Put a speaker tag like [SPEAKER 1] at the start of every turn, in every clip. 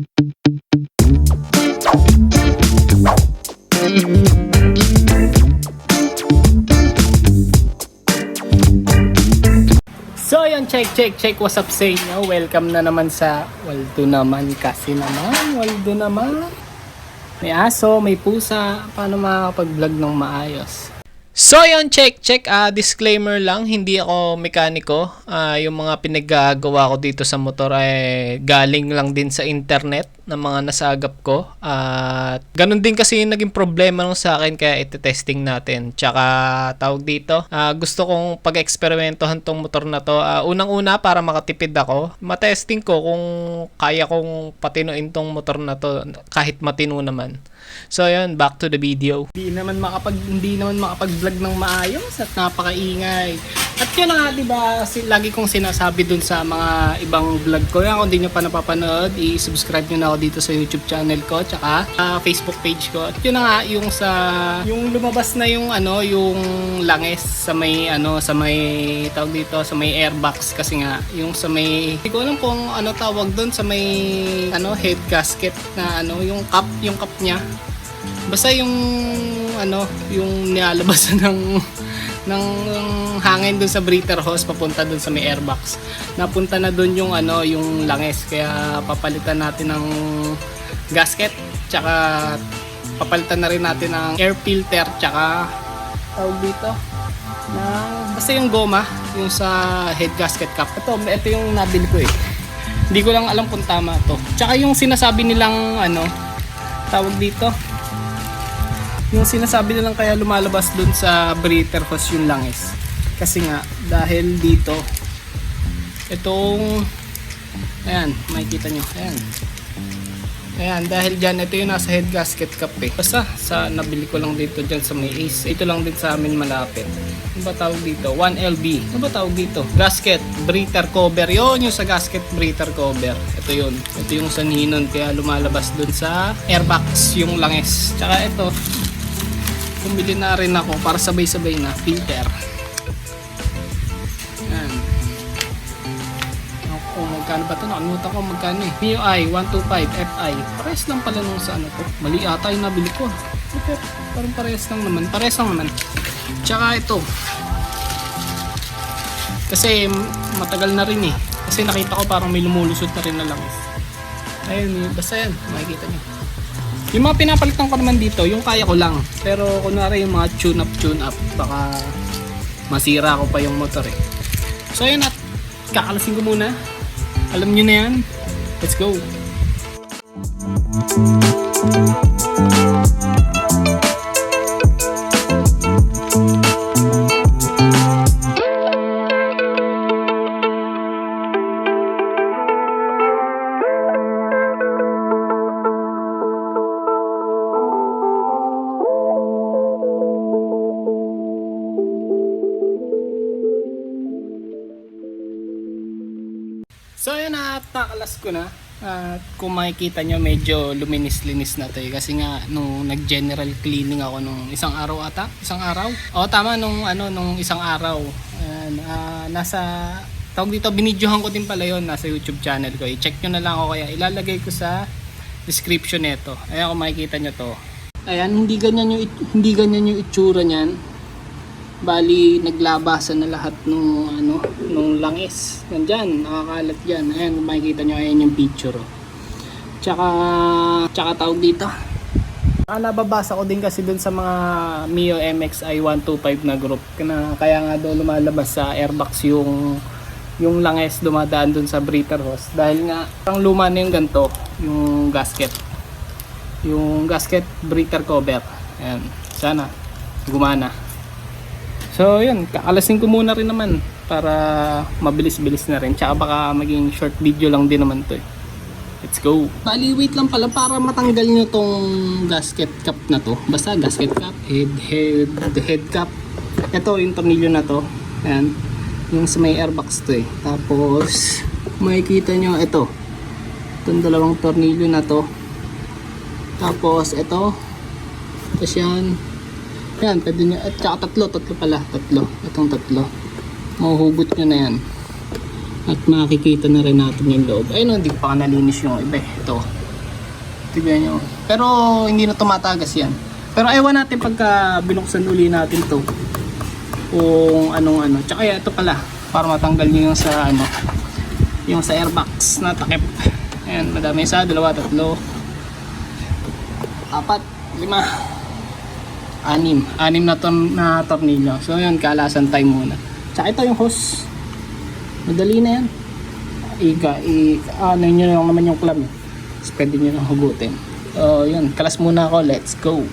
[SPEAKER 1] So yun, check, what's up sa inyo? Welcome na naman sa Waldo naman, kasi naman, Waldo naman. May aso, may pusa, paano makakapag-vlog ng maayos? So yun, check, disclaimer lang, hindi ako mekaniko. Yung mga pinaggagawa ko dito sa motor ay galing lang din sa internet ng mga nasagap ko. At ganun din kasi yung naging problema nung sa akin, kaya ite-testing natin. Tsaka tawag dito, gusto kong pag-eksperimentohan tong motor na to. Unang-una para makatipid ako, matesting ko kung kaya kong patinuin tong motor na to kahit matino naman. So yun, back to the video. Hindi naman makapag-vlog ng maayos at napakaingay. At yun nga, diba, lagi kong sinasabi dun sa mga ibang vlog ko. Kung hindi nyo pa napapanood, i-subscribe nyo na ako dito sa YouTube channel ko, tsaka Facebook page ko. At yun nga, yung lumabas na yung langis sa may tawag dito, sa may airbox, kasi nga yung sa may, hindi ko alam kung ano tawag doon, sa may head gasket na yung cup niya. Basta yung nilalabas ng hangin doon sa breather hose papunta doon sa may airbox. Napunta na doon yung yung langis, kaya papalitan natin ng gasket, tsaka papalitan na rin natin ng air filter, tsaka tawag dito na basta yung goma yung sa head gasket cap. Ito yung nabili ko eh. Hindi ko lang alam kung tama to. Tsaka yung sinasabi nilang tawag dito, yung sinasabi nilang kaya lumalabas dun sa breather hose yung langis, kasi nga dahil dito itong ayan, makikita nyo, ayan, dahil dyan, ito yung nasa head gasket cap eh. Basta nabili ko lang dito dyan sa may Ace. Ito lang din sa amin malapit. Ano ba tawag dito? 1LB. Ano ba tawag dito? Gasket breather cover. Yun yung sa gasket breather cover. Ito yun. Ito yung sanhi nun, kaya lumalabas dun sa airbox yung langis. Tsaka ito, bumili na rin ako para sabay-sabay na filter. Ayan. Ako, magkano ba ito? Nakalimutan ko magkano eh. MIUI 125 FI. Parehas lang pala nung sa to. Mali ata yung nabili ko. Okay, parang parehas lang naman. Tsaka ito. Kasi matagal na rin eh. Kasi nakita ko parang may lumulusot na rin na langis. Ayun, basta yan. Makikita nyo. Yung mga pinapalitan ko naman dito, yung kaya ko lang. Pero kunwari yung mga tune up, baka masira ko pa yung motor eh. So ayun, at kakalasin ko muna. Alam nyo na yan. Let's go! So yun, natakalas ko na. At kung makikita nyo, medyo luminis-linis na to eh. Kasi nga nung nag-general cleaning ako nung isang araw ata. Isang araw? Oo, tama, nung isang araw. Nasa tawag dito, binidyohan ko din pala yun, nasa YouTube channel ko. I-check nyo na lang ako, kaya ilalagay ko sa description nito. Ayan, kung makikita nyo to. Ayan, hindi ganyan yung itsura niyan. Bali, naglabasan na lahat nung langis. Nandyan, nakakalat dyan. Ayan, kung makikita nyo, ayan yung picture. Tsaka tawag dito. Nababasa ko din kasi dun sa mga Mio MXI 125 na group. Kaya nga daw lumalabas sa airbox yung langis dumadaan dun sa breather hose. Dahil nga, ang luma na yung ganito, yung gasket. Yung gasket breather cover. Ayan, sana gumana. So yun, kakalasin ko muna rin naman para mabilis-bilis na rin. Tsaka baka maging short video lang din naman to eh. Let's go! Bali, wait lang pala para matanggal nyo tong gasket cap na to. Basta gasket cap, head cap. Ito yung tornilyo na to. Ayan, yung sa may airbox to eh. Tapos, makikita nyo ito. Itong dalawang tornilyo na to. Tapos ito. Tapos yan. Yan, pwede nyo, at saka tatlo pala, itong tatlo, mahuhugot nyo na yan, at makikita na rin natin yung loob. Ayun, hindi pa nalinis yung iba, ito, Tignan nyo. Pero hindi na tumatagas yan. Pero ewan natin pagka binuksan uli natin to. Kung anong ano. Tsaka ito pala. Para matanggal nyo yung sa ano. Yung sa airbox na takip. Ayan, madami. 1, 2, 3, 4, 5, 6, 6 na tornilyo. So yun, kalasan tayo muna. Tsaka ito yung hose. Madali na yan. Ano nyo lang naman yung clamp. So, pwede nyo lang hugutin. So yun, kalas muna ako. Let's go.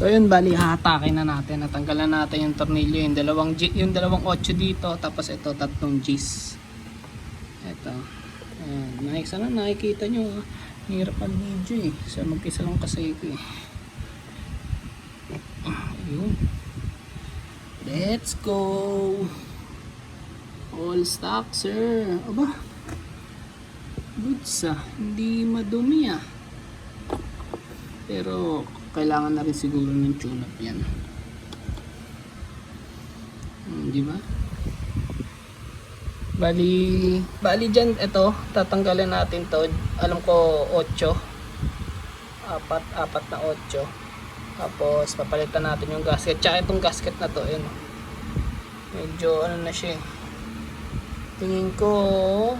[SPEAKER 1] So yun, bali hahatakin na natin. Natanggalan natin yung tornilyo, yung dalawang 8 dito, tapos ito 3 G's. Ito. Ayan, sana nakikita nyo. Hirap ang video eh. So mag-isa lang kasi ko eh. Ayun. Let's go. All stock sir. Aba. Goods ah. Hindi madumi ah. Pero kailangan na rin siguro ng tune-up yan. Di ba? Bali dyan, ito, tatanggalin natin to. Alam ko 8. Apat na 8. Tapos papalitan natin yung gasket. Tsaka itong gasket na to, yun. Medyo ano na siya. Tingin ko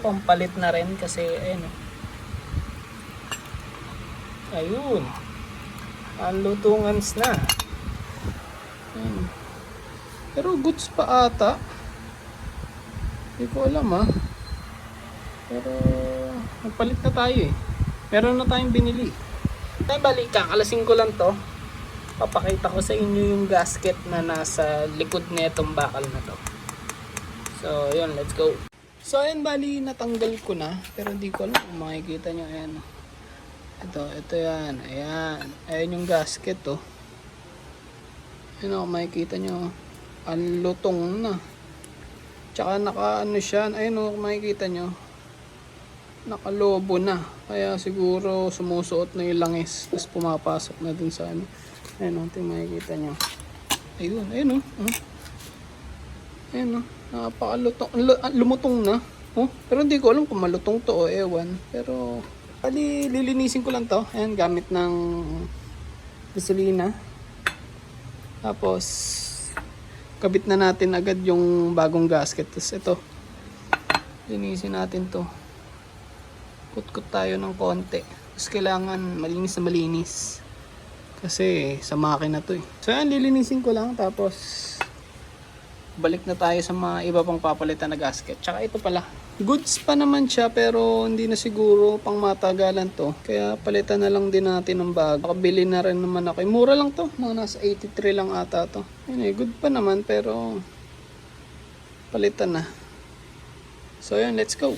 [SPEAKER 1] pampalit na rin kasi ayun. Ayun. Ang lutungans na. Ayun. Pero goods pa ata. Hindi ko alam ah. Pero magpalit na tayo eh. Meron na tayong binili. Tayo balik, kakalasin ko lang to. Papakita ko sa inyo yung gasket na nasa likod na itong bakal na to. So yun, let's go. So ayun, bali natanggal ko na. Pero hindi ko alam kung makikita nyo. Ayan. Ito yan. Ayan. Ayan yung gasket oh. Ayan o, makikita nyo. Ang lutong na. Tsaka naka ano siya. Ayan o, makikita nyo. Nakalobo na. Kaya siguro sumusuot na yung langis. Tapos pumapasok na dun sa ano. Ayan o, ito yung makikita nyo. Ayun. Ayan o. Ayan o. Napakalutong. Lumutong na. Oh, pero hindi ko alam kung malutong to o ewan. Pero bali, lilinisin ko lang to. Ayan, gamit ng gasolina. Tapos kabit na natin agad yung bagong gasket. Tapos ito, linisin natin to. Kutkut tayo ng konti. Tapos kailangan malinis na malinis. Kasi sa makina to eh. So ayan, lilinisin ko lang. Tapos balik na tayo sa mga iba pang papalitan na gasket. Tsaka ito pala. Goods pa naman siya pero hindi na siguro pang matagalan to. Kaya palitan na lang din natin ng bago. Nakabili na rin naman ako. Mura lang to. Mga nasa 83 lang ata to. Ayun, good pa naman pero palitan na. So yun, let's go.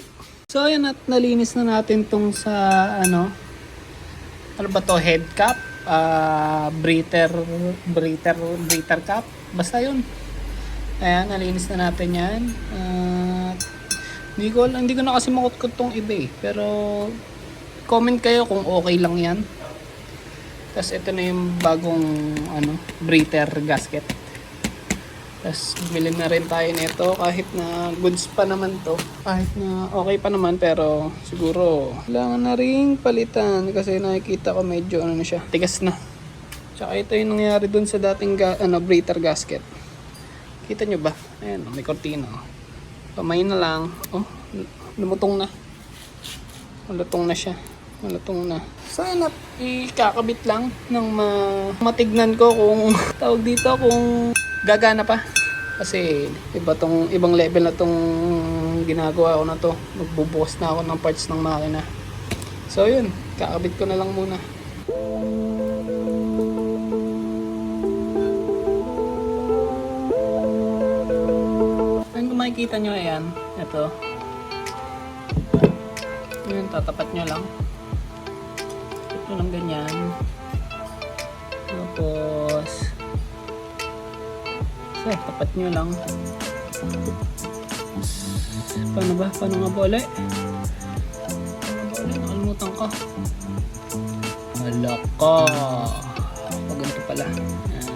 [SPEAKER 1] So yun, at nalinis na natin tong sa ano ba to? Head cap? Breather cap? Basta yun. Ayan, nalinis na natin yan. Hindi ko na kasi makutkot tong iba eh. Pero comment kayo kung okay lang yan. Tapos ito na yung bagong breather gasket. Tapos bumili na rin tayo nito kahit na goods pa naman to. Kahit na okay pa naman pero siguro kailangan na rin palitan kasi nakikita ko medyo na siya. Tigas na. Tsaka ito yung nangyari dun sa dating breather gasket. Kita nyo ba? Ayan, may kortina. Pamay na lang. Oh, lumutong na. Malutong na siya. Malutong na. So, yun na. Ikakabit lang ng matignan ko kung tawag dito kung gagana pa. Kasi ibang level na tong ginagawa ko na to. Magbubukas na ako ng parts ng makina. So, yun. Kakabit ko na lang muna. Makikita nyo, ayan, ito yun, tatapat nyo lang ito lang ganyan tapos tapat nyo lang Paano ba? Paano nga ba ulit? Nakalimutan ko. Wala ka. Pag ganito pala. Ganyan.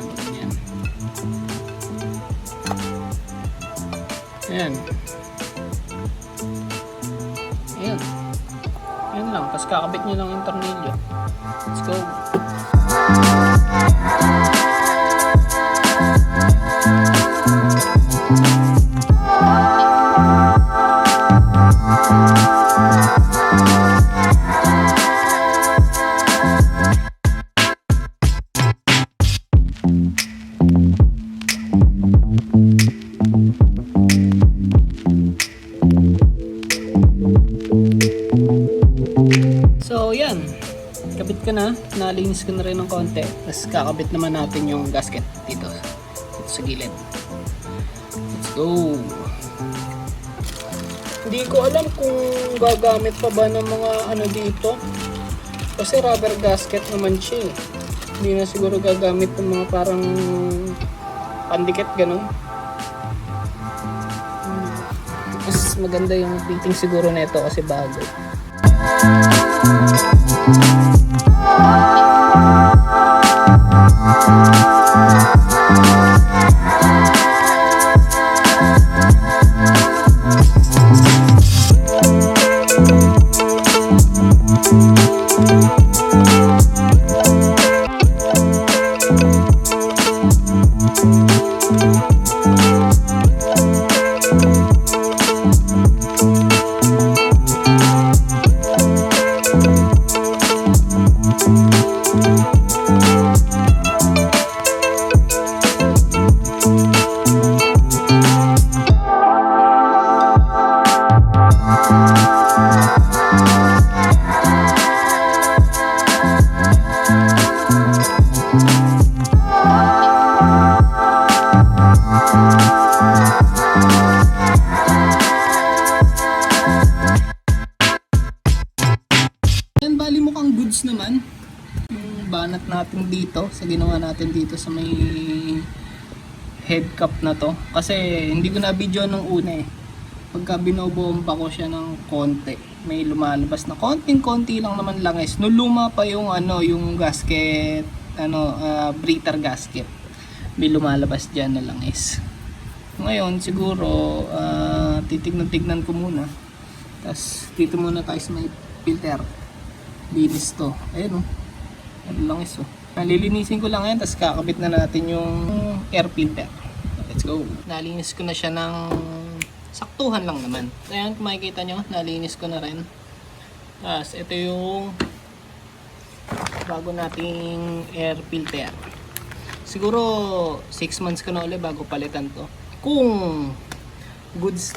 [SPEAKER 1] Ayan. Ayan. Ayan lang. Tapos kakabit nyo ng tornilyo. Let's go. So yan, kabit ko na, nalinis ko na rin ng konti. Tapos kakabit naman natin yung gasket dito sa gilid. Let's go. Hindi ko alam kung gagamit pa ba ng mga ano dito, kasi rubber gasket naman siya eh. Hindi na siguro gagamit ng mga parang pandikit ganun. Mas maganda yung fitting siguro nito kasi bago. Yan, bali mukhang goods naman yung banat natin dito sa ginawa natin dito sa may head cap na to, kasi hindi ko na video nung una eh. Pagka binobomba ko siya ng konti, may lumalabas na konting-konti lang naman langis. Nung luma pa yung ano, yung gasket, breather gasket, may lumalabas dyan na langis. Ngayon siguro titignan-tignan ko muna. Tapos dito muna tayo sa may filter. Linis to. Ayun oh. Ano langis oh. Nalilinisin ko lang yan, tapos kakabit na natin yung air filter. Let's go. Nalinis ko na siya ng saktuhan lang naman. Ayan, kung makikita nyo, nalinis ko na rin. Tapos ito yung bago nating air filter. Siguro 6 months ko na ulit bago palitan to. Kung goods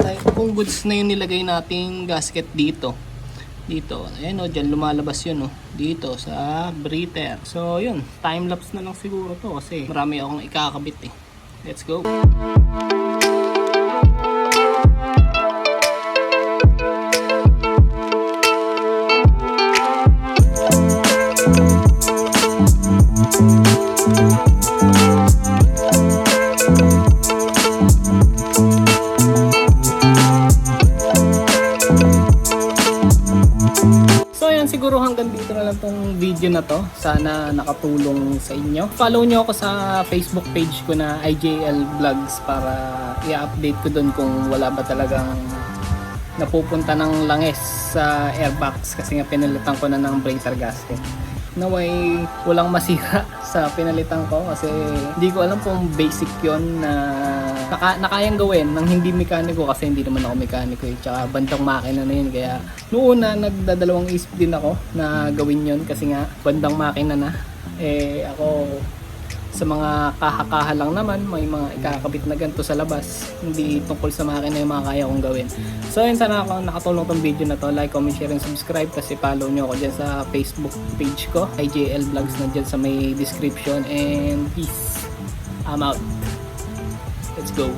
[SPEAKER 1] na yung nilagay nating gasket dito. Ayan o, dyan lumalabas yun o. Dito sa breather. So yun, time lapse na lang siguro to kasi marami akong ikakabit eh. Let's go. Siguro hanggang dito na lang tong video na to. Sana nakatulong sa inyo. Follow nyo ako sa Facebook page ko na IJL Vlogs para i-update ko doon kung wala ba talagang napupunta ng langis sa airbox, kasi nga pinalitan ko na ng breather gasket. Naway walang masira sa pinalitan ko kasi hindi ko alam kung basic yon na nakayang gawin ng hindi mekaniko, kasi hindi naman ako mekaniko eh. Tsaka bandang makina na yun, kaya noon na nagdadalawang isip din ako na gawin yon kasi nga bandang makina na eh. Ako sa mga kaha-kaha lang naman, may mga ikakabit na ganito sa labas, hindi tungkol sa makina yung mga kaya kong gawin. So yun, sana ako nakatulong tong video na to. Like, comment, share, and subscribe, kasi follow nyo ako dyan sa Facebook page ko, IJL Vlogs, na dyan sa may description. And peace, I'm out. Let's go.